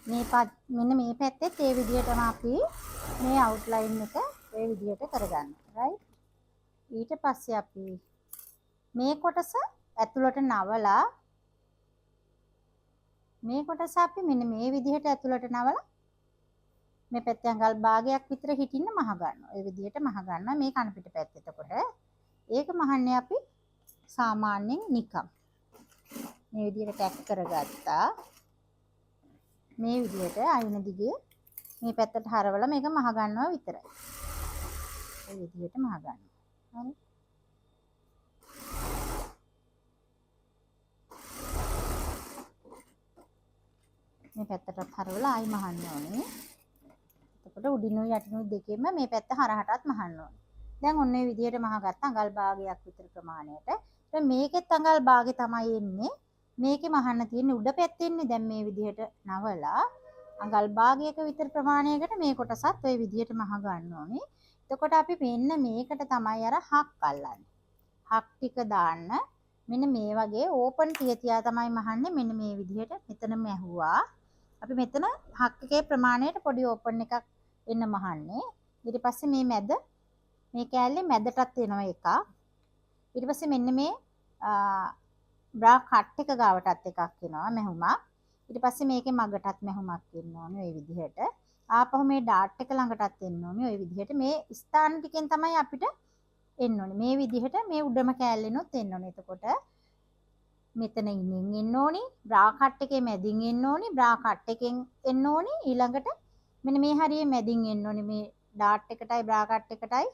මෙන්න මේ පැත්තෙත් ඒ විදිහටම අපි මේ අවුට්ලයින් එක ඒ විදිහට කරගන්නවා. රයිට්. ඊට පස්සේ අපි මේ කොටස ඇතුළට නවලා මේ කොටස අපි මෙන්න මේ විදිහට ඇතුළට නවලා මේ පැත්තේ අඟල් භාගයක් විතර හිටින්න මහ ගන්නවා. ඒ විදිහට මහ ගන්නවා මේ කන පිට පැත්ත. එතකොට ඒක මහන්නේ අපි සාමාන්‍යයෙන් නිකම් මේ විදිහට ටැක් කරගත්තා. මේ විදිහට අයින දිගේ මේ පැත්තට හරවලා මේක මහ ගන්නවා විතරයි. ඒ විදිහට මහ ගන්නවා. හරි. මේ පැත්තට හරවලා ආයි මහන්න ඕනේ. එතකොට උඩිනුයි යටිනුයි දෙකෙන්ම මේ පැත්ත හරහටත් මහන්න ඕනේ. දැන් ඔන්න ඒ විදිහට මහගත්ත අඟල් භාගයක් විතර ප්‍රමාණයට. දැන් මේකෙත් අඟල් භාගෙ තමයි එන්නේ. මේකේ මහන්න තියෙන්නේ උඩ පැත්තෙන්නේ. දැන් මේ විදිහට නවලා අඟල් භාගයක විතර ප්‍රමාණයකට මේ කොටසත් ওই විදිහට මහ ගන්න ඕනේ. එතකොට අපි මෙන්න මේකට තමයි අර හක් අල්ලන්නේ. හක් ටික දාන්න මෙන්න මේ වගේ ඕපන් තියා තමයි මහන්නේ. මෙන්න මේ විදිහට මෙතන මැහුවා. අපි මෙතන හක් එකේ ප්‍රමාණයට පොඩි ඕපන් එකක් එන්න මහන්නේ. ඊට පස්සේ මේ මැද මේ කෑල්ලේ මැදටත් එනවා එකක්. ඊට පස්සේ මෙන්න මේ බ්‍රා කට් එක ගාවටත් එකක් එනවා මැහුමක්. ඊට පස්සේ මේකේ මගටත් මැහුමක් එන්න ඕනේ ওই විදිහට. ආපහු මේ ඩාට් එක ළඟටත් එන්න ඕනේ ওই විදිහට. මේ ස්ථාන ටිකෙන් තමයි අපිට එන්න ඕනේ. මේ විදිහට මේ උඩම කෑල්ලෙනොත් එන්න ඕනේ. එතකොට මෙතන ඉන්නෙන් එන්න ඕනේ. බ්‍රා කට් එකේ මැදින් එන්න ඕනේ. බ්‍රා කට් එකෙන් එන්න ඕනේ. ඊළඟට මෙන්න මේ හරියේ මැදින් එන්න ඕනේ. මේ ඩාට් එකටයි බ්‍රා කට් එකටයි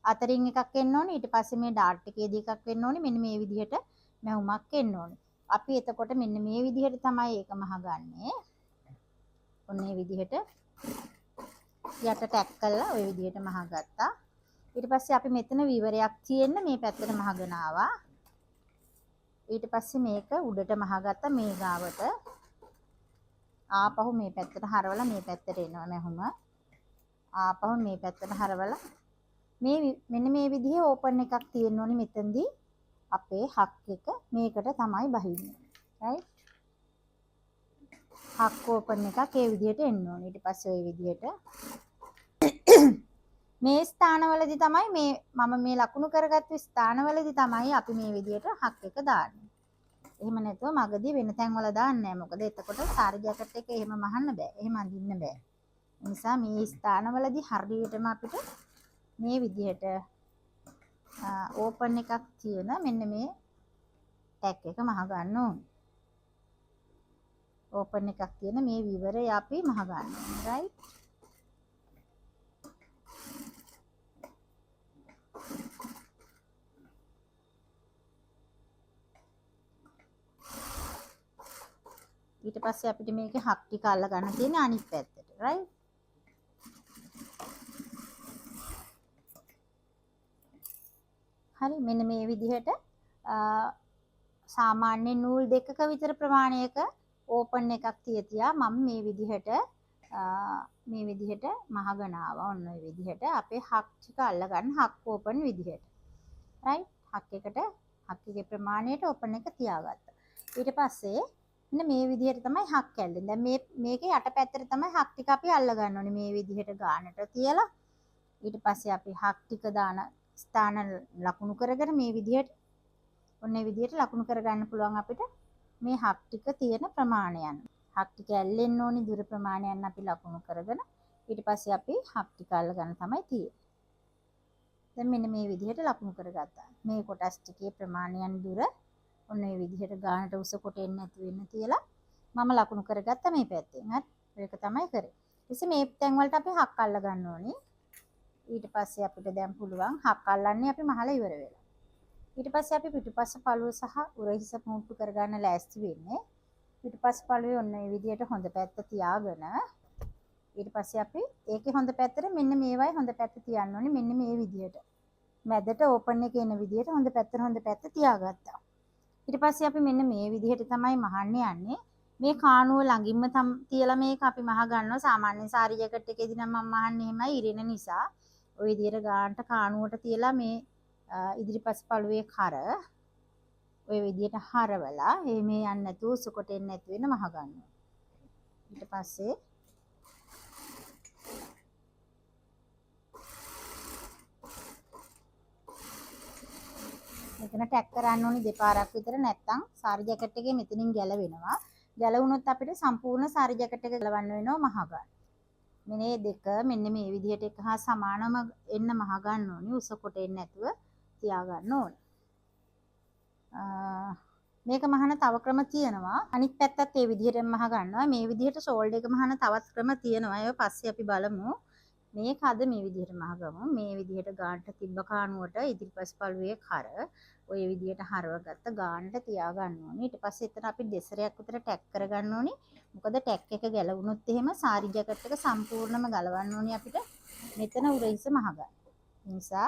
අතරින් එකක් එන්න ඕනේ. ඊට පස්සේ මේ ඩාට් එකේදී එකක් වෙන්න ඕනේ. මෙන්න මේ විදිහට මැහුමක් එන්න ඕනේ. අපි එතකොට මෙන්න මේ විදිහට තමයි ඒක මහගන්නේ. ඔන්න මේ විදිහට යට ටැක් කළා ওই විදිහට මහගත්තා. ඊට පස්සේ අපි මෙතන විවරයක් තියෙන්න මේ පැත්තට මහගෙන ආවා. ඊට පස්සේ මේක උඩට මහගත්තා මේ ගාවට. ආපහු මේ පැත්තට හරවලා මේ පැත්තට එනවා මැහුම. ආපහු මේ පැත්තට හරවලා මේ මෙන්න මේ විදිහේ ඕපන් එකක් තියෙන්න ඕනේ මෙතනදී. අපේ හක් එක මේකට තමයි බහින්නේ. රයිට්. හක් ඕපන් එකක් ඒ විදිහට එන්න ඕනේ. ඊට පස්සේ ওই විදිහට මේ ස්ථානවලදී තමයි මම මේ ලකුණු කරගත්තු ස්ථානවලදී තමයි අපි මේ විදිහට හක් එක දාන්නේ. එහෙම නැතුව මගදී වෙන තැන්වල දාන්නේ නැහැ. මොකද එතකොට සාරි ජැකට් එක එහෙම මහන්න බෑ. එහෙම අඳින්න බෑ. ඒ නිසා මේ ස්ථානවලදී හරියටම අපිට මේ විදිහට ඕපන් එකක් තියෙන මෙන්න මේ ටැග් එක මහ ගන්න ඕනේ. ඕපන් එකක් තියෙන මේ විවරය අපි මහ ගන්න ඕනේ. රයිට්. ඊට පස්සේ අපිට මේකේ හක් ටික අල්ල ගන්න තියෙන්නේ අනිත් පැත්තට. රයිට්. හරි මෙන්න මේ විදිහට සාමාන්‍ය නූල් දෙකක විතර ප්‍රමාණයක ඕපන් එකක් තියා මම මේ විදිහට මහගෙන ආවා. ඔන්න ඔය විදිහට අපේ හක් ටික අල්ල ගන්න හක් ඕපන් විදිහට. රයිට්. හක් එකේ ප්‍රමාණයට ඕපන් එක තියාගත්තා. ඊට පස්සේ මෙන්න මේ විදිහට තමයි හක් කැල්ලෙන්. දැන් මේකේ යට පැත්තට තමයි හක් ටික අපි අල්ල ගන්න ඕනේ. මේ විදිහට ගානට තියලා ඊට පස්සේ අපි හක් ටික දාන ස්ථාන ලකුණු කරගෙන මේ විදිහට ඔන්න ඒ විදිහට ලකුණු කරගන්න පුළුවන් අපිට මේ හක් ටික තියෙන ප්‍රමාණයන්. හක් ටික ඇල්ලෙන්න ඕනි දුර ප්‍රමාණයන් අපි ලකුණු කරගෙන ඊට පස්සේ අපි හක් ටික අල්ල ගන්න තමයි තියෙන්නේ. දැන් මෙන්න මේ විදිහට ලකුණු කරගත්තා. මේ කොටස් ටිකේ ප්‍රමාණයන් දුර ඔන්න ඒ විදිහට ගානට උස කොට එන්නේ නැති වෙන්න තියලා මම ලකුණු කරගත්තා මේ පැත්තෙන්. හරි. ඒක තමයි කරේ. ඊටසේ මේ තැන් වලට අපි හක් අල්ල ගන්න ඕනි. ඊට පස්සේ අපිට දැන් පුළුවන් හක් අල්ලන්නේ අපි මහලා ඉවර වෙලා. ඊට පස්සේ අපි පිටුපස්ස පළුව සහ උරහිස මුට්ටු කරගන්න ලෑස්ති වෙන්නේ. පිටුපස්ස පළුවේ ඔන්න මේ විදිහට හොඳ පැත්ත තියාගෙන ඊට පස්සේ අපි ඒකේ හොඳ පැත්තට මෙන්න මේවයි හොඳ පැත්ත තියන්න ඕනේ. මෙන්න මේ විදිහට. මැදට ඕපන් එකේ එන විදිහට හොඳ පැත්ත තියාගත්තා. ඊට පස්සේ අපි මෙන්න මේ විදිහට තමයි මහන්න යන්නේ. මේ කාණුව ළඟින්ම තියලා මේක අපි මහ ගන්නවා. සාමාන්‍ය සාරි ජැකට් එකේදී නම් මම මහන්නේ එහෙමයි ඉරෙන නිසා. ওই විදිහට ගානට කාණුවට තියලා මේ ඉදිරිපස් පළුවේ කර ওই විදිහට හරවලා මේ යන්නේ නැතුව සුකොට එන්නේ නැති වෙන මහ ගන්නවා. ඊට පස්සේ මෙතන ටැක් කරන්න ඕනි දෙපාරක් විතර, නැත්නම් සාරි ජැකට් එකේ මෙතනින් ගැලවෙනවා. ගැලවුණොත් අපිට සම්පූර්ණ සාරි ජැකට් එක ගලවන්න වෙනවා මහ ගන්න. මේ දෙක මෙන්න මේ විදිහට එක හා සමානම එන්න මහ ගන්න ඕනි. උස කොට එන්නේ නැතුව තියා ගන්න ඕනි. මේක මහන තව ක්‍රම තියෙනවා. අනිත් පැත්තත් ඒ විදිහටම මහ ගන්නවා. මේ විදිහට ෂෝල්ඩර් එක මහන තවත් ක්‍රම තියෙනවා. ඒක පස්සේ අපි බලමු. මේක අද මේ විදිහට මහ ගමු. මේ විදිහට ගානට තිබ්බ කානුවට ඉදිරිපස් පළුවේ කර ඔය විදිහට හරවගත්ත ගානට තියා ගන්න ඕනේ. ඊට පස්සේ එතන අපි දෙසරයක් විතර ටැක් කරගන්න ඕනේ. මොකද ටැක් එක ගැලවුණොත් එහෙම සාරි ජැකට් එක සම්පූර්ණයෙන්ම ගලවන්න ඕනේ අපිට. මෙතන උරහිස මහ ගන්න. ඒ නිසා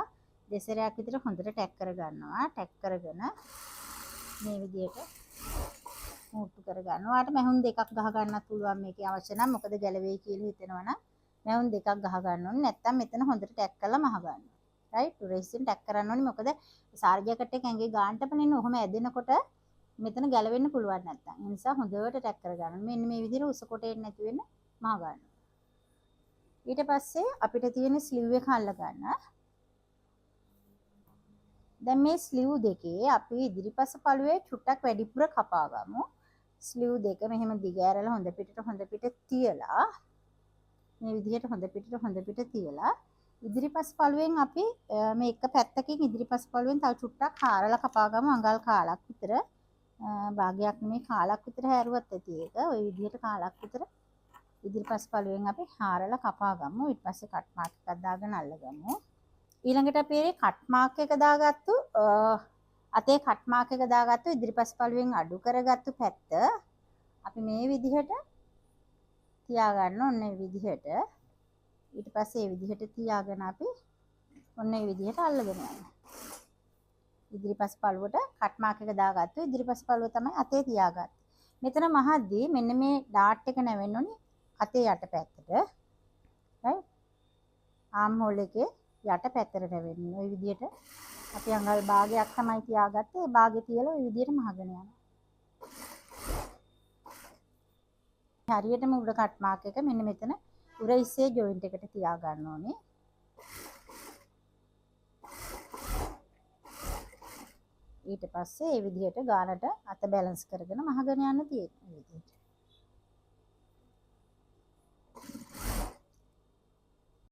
දෙසරයක් විතර හොඳට ටැක් කරගන්නවා. ටැක් කරගෙන මේ විදිහට මුට්ටු කරගන්න. ඔයාලට මැහුම් දෙකක් ගහ ගන්නත් පුළුවන් මේකේ අවශ්‍ය නම්. මොකද ගැලවෙයි කියලා හිතනවනම් මැහුම් දෙකක් ගහ ගන්න ඕනේ. නැත්තම් මෙතන හොඳට ටැක් කරලා මහ ගන්න. රයිට්. උරහිසෙන් ටැක් කරන්න ඕනේ. මොකද සාරි ජැකට් එක ඇඟේ ගානට පනින්න ඔහම ඇදෙනකොට මෙතන ගැලවෙන්න පුළුවන් නැත්තම්. ඒ නිසා හොඳට ටැක් කරගන්න. මෙන්න මේ විදිහට උස කොට එන්නේ නැති වෙන්න මහ ගන්න. ඊට පස්සේ අපිට තියෙන ස්ලිව් එක අල්ල ගන්න. දැන් මේ ස්ලිව් දෙකේ අපි ඉදිරිපස පළුවේ චුට්ටක් වැඩිපුර කපා ගමු. ස්ලිව් දෙක මෙහෙම දිග ඇරලා හොඳ පිට තියලා මේ විදිහට හොඳ පිට තියලා ඉදිරිපස් පළුවෙන් අපි මේ එක පැත්තකින් ඉදිරිපස් පළුවෙන් තව චුට්ටක් හාරලා කපා ගමු. අඟල් කාලක් විතර භාගයක් නෙමෙයි කාලක් විතර හැරුවත් ඇති ඒක. ওই විදිහට කාලක් විතර ඉදිරිපස් පළුවෙන් අපි හාරලා කපා ගමු. ඊට පස්සේ කට් මාක් එකක් දාගෙන අල්ලගමු. ඊළඟට අපි මේ කට් මාක් එක දාගත්තු අතේ කට් මාක් එක දාගත්තු ඉදිරිපස් පළුවෙන් අඩු කරගත්තු පැත්ත අපි මේ විදිහට තියාගන්න ඕනේ. මේ විදිහට ඊට පස්සේ මේ විදිහට තියාගෙන අපි ඔන්න මේ විදිහට අල්ලගෙන යනවා. ඉදිරිපස් පළුවට කට් මාක් එක දාගත්තු ඉදිරිපස් පළුව තමයි අතේ තියාගත්තේ. මෙතන මහද්දී මෙන්න මේ ඩාට් එක නැවෙන්න ඕනේ අතේ යට පැත්තට. රයිට්. ආම් හෝල් එකේ යට පැත්තට නැවෙන්නේ. ওই විදිහට අපි අඟල් භාගයක් තමයි තියාගත්තේ. ඒ භාගෙ තියලා ওই විදිහට මහගෙන යනවා. හරියටම උඩ කට් මාක් එක මෙන්න මෙතන උරහිසේ ජොයින්ට් එකට තියා ගන්න ඕනේ. ඊට පස්සේ මේ විදිහට ගානට අත බැලන්ස් කරගෙන මහගෙන යන්න තියෙනවා.